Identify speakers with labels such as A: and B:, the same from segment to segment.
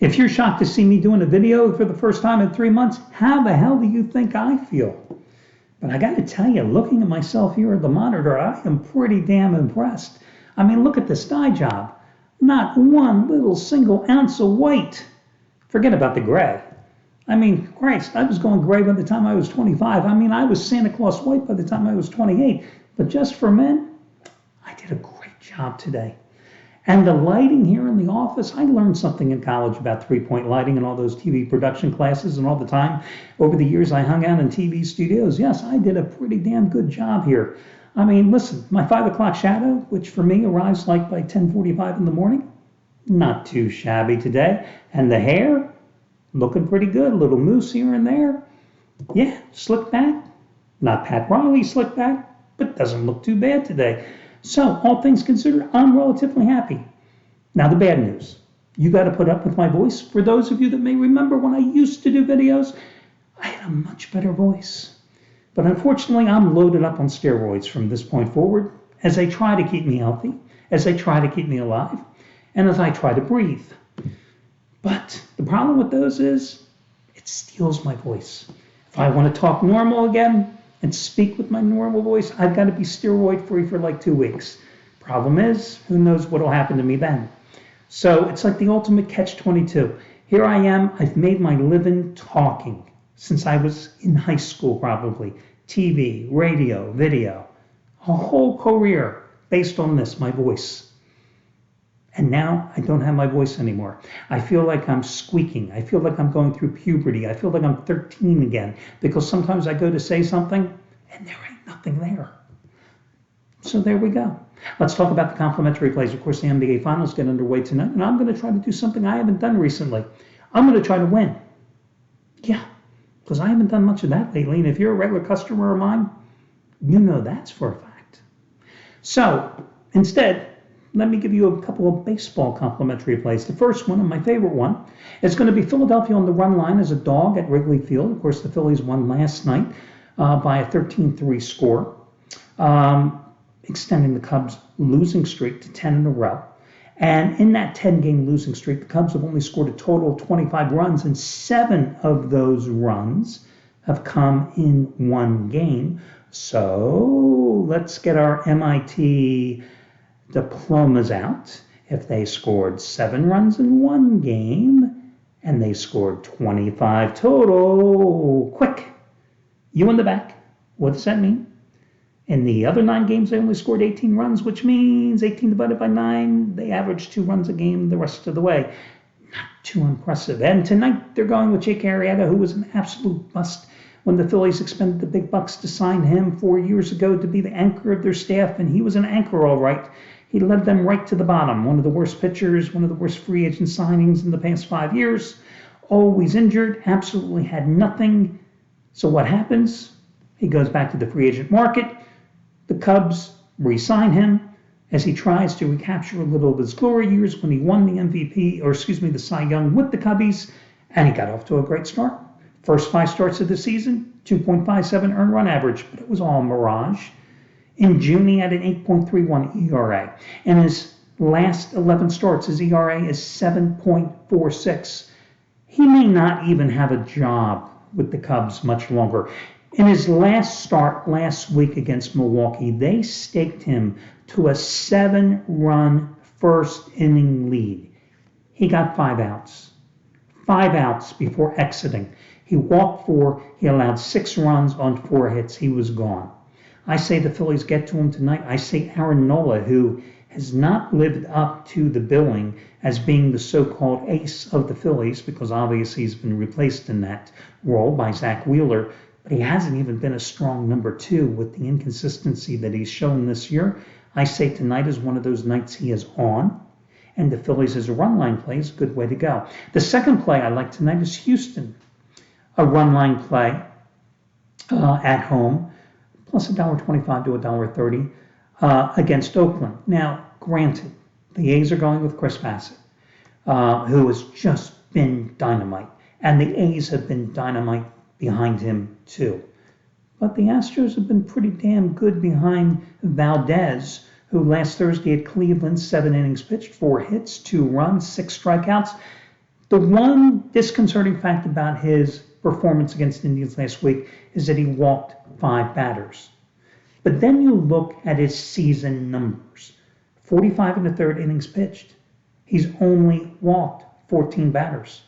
A: If you're shocked to see me doing a video for the first time in 3 months, how the hell do you think I feel? But I got to tell you, looking at myself here at the monitor, I am pretty damn impressed. I mean, look at this dye job. Not one little single ounce of white. Forget about the gray. I mean, Christ, I was going gray by the time I was 25. I mean, I was Santa Claus white by the time I was 28. But just for men, I did a great job today. And the lighting here in the office, I learned something in college about three-point lighting and all those TV production classes, and all the time over the years I hung out in TV studios. Yes, I did a pretty damn good job here. I mean, listen, my 5 o'clock shadow, which for me arrives like by 10:45 in the morning, not too shabby today. And the hair, looking pretty good. A little mousse here and there. Yeah, slick back. Not Pat Riley slick back, but doesn't look too bad today. So, all things considered, I'm relatively happy. Now, the bad news. You got to put up with my voice. For those of you that may remember when I used to do videos, I had a much better voice. But unfortunately, I'm loaded up on steroids from this point forward as I try to keep me healthy, as I try to keep me alive, and as I try to breathe. But the problem with those is it steals my voice. If I want to talk normal again and speak with my normal voice, I've got to be steroid free for like 2 weeks. Problem is, who knows what will happen to me then? So it's like the ultimate catch-22. Here I am, I've made my living talking since I was in high school probably. TV, radio, video, a whole career based on this, my voice. And now I don't have my voice anymore. I feel like I'm squeaking. I feel like I'm going through puberty. I feel like I'm 13 again, because sometimes I go to say something and there ain't nothing there. So there we go. Let's talk about the complimentary plays. Of course, the NBA Finals get underway tonight, and I'm going to try to do something I haven't done recently. I'm going to try to win. Yeah, because I haven't done much of that lately, and if you're a regular customer of mine, you know that's for a fact. So instead, let me give you a couple of baseball complimentary plays. The first one, and my favorite one, is going to be Philadelphia on the run line as a dog at Wrigley Field. Of course, the Phillies won last night by a 13-3 score, extending the Cubs' losing streak to 10 in a row. And in that 10-game losing streak, the Cubs have only scored a total of 25 runs, and 7 of those runs have come in one game. So let's get our MIT diplomas out. If they scored 7 runs in one game and they scored 25 total, quick, you in the back, what does that mean? In the other 9 games, they only scored 18 runs, which means 18 divided by 9, they average 2 runs a game the rest of the way. Not too impressive. And tonight, they're going with Jake Arrieta, who was an absolute bust when the Phillies expended the big bucks to sign him 4 years ago to be the anchor of their staff, and he was an anchor all right. He led them right to the bottom. One of the worst pitchers, one of the worst free agent signings in the past 5 years. Always injured, absolutely had nothing. So what happens? He goes back to the free agent market. The Cubs re-sign him as he tries to recapture a little of his glory years when he won the the Cy Young with the Cubbies, and he got off to a great start. First 5 starts of the season, 2.57 earned run average, but it was all mirage. In June, he had an 8.31 ERA. In his last 11 starts, his ERA is 7.46. He may not even have a job with the Cubs much longer. In his last start last week against Milwaukee, they staked him to a 7-run first inning lead. He got 5 outs. 5 outs before exiting. He walked 4. He allowed 6 runs on 4 hits. He was gone. I say the Phillies get to him tonight. I say Aaron Nola, who has not lived up to the billing as being the so-called ace of the Phillies, because obviously he's been replaced in that role by Zach Wheeler, but he hasn't even been a strong number 2 with the inconsistency that he's shown this year. I say tonight is one of those nights he is on, and the Phillies as a run line play is a good way to go. The second play I like tonight is Houston, a run line play at home, plus $1.25 to $1.30 against Oakland. Now, granted, the A's are going with Chris Bassett, who has just been dynamite, and the A's have been dynamite behind him too. But the Astros have been pretty damn good behind Valdez, who last Thursday at Cleveland, 7 innings pitched, 4 hits, 2 runs, 6 strikeouts. The one disconcerting fact about his performance against the Indians last week is that he walked 5 batters. But then you look at his season numbers. 45 in the third innings pitched. He's only walked 14 batters.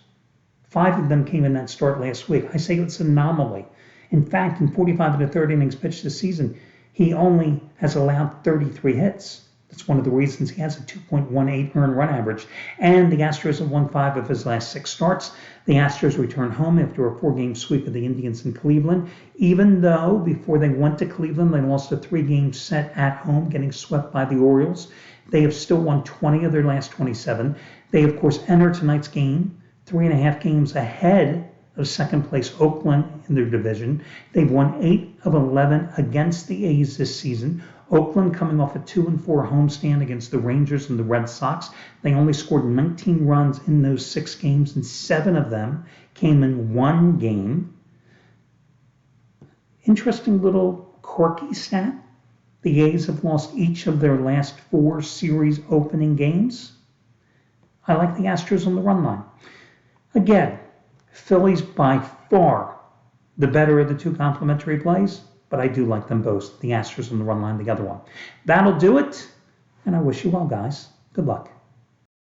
A: 5 of them came in that start last week. I say it's an anomaly. In fact, in 45 in the third innings pitched this season, he only has allowed 33 hits. That's one of the reasons he has a 2.18 earned run average. And the Astros have won 5 of his last 6 starts. The Astros return home after a 4-game sweep of the Indians in Cleveland, even though before they went to Cleveland, they lost a 3-game set at home, getting swept by the Orioles. They have still won 20 of their last 27. They, of course, enter tonight's game 3.5 games ahead of second place Oakland in their division. They've won 8 of 11 against the A's this season. Oakland coming off a 2-4 homestand against the Rangers and the Red Sox. They only scored 19 runs in those 6 games, and 7 of them came in 1 game. Interesting little quirky stat. The A's have lost each of their last 4 series opening games. I like the Astros on the run line. Again, Phillies by far the better of the 2 complementary plays, but I do like them both. The Astros on the run line, the other one. That'll do it, and I wish you well, guys. Good luck.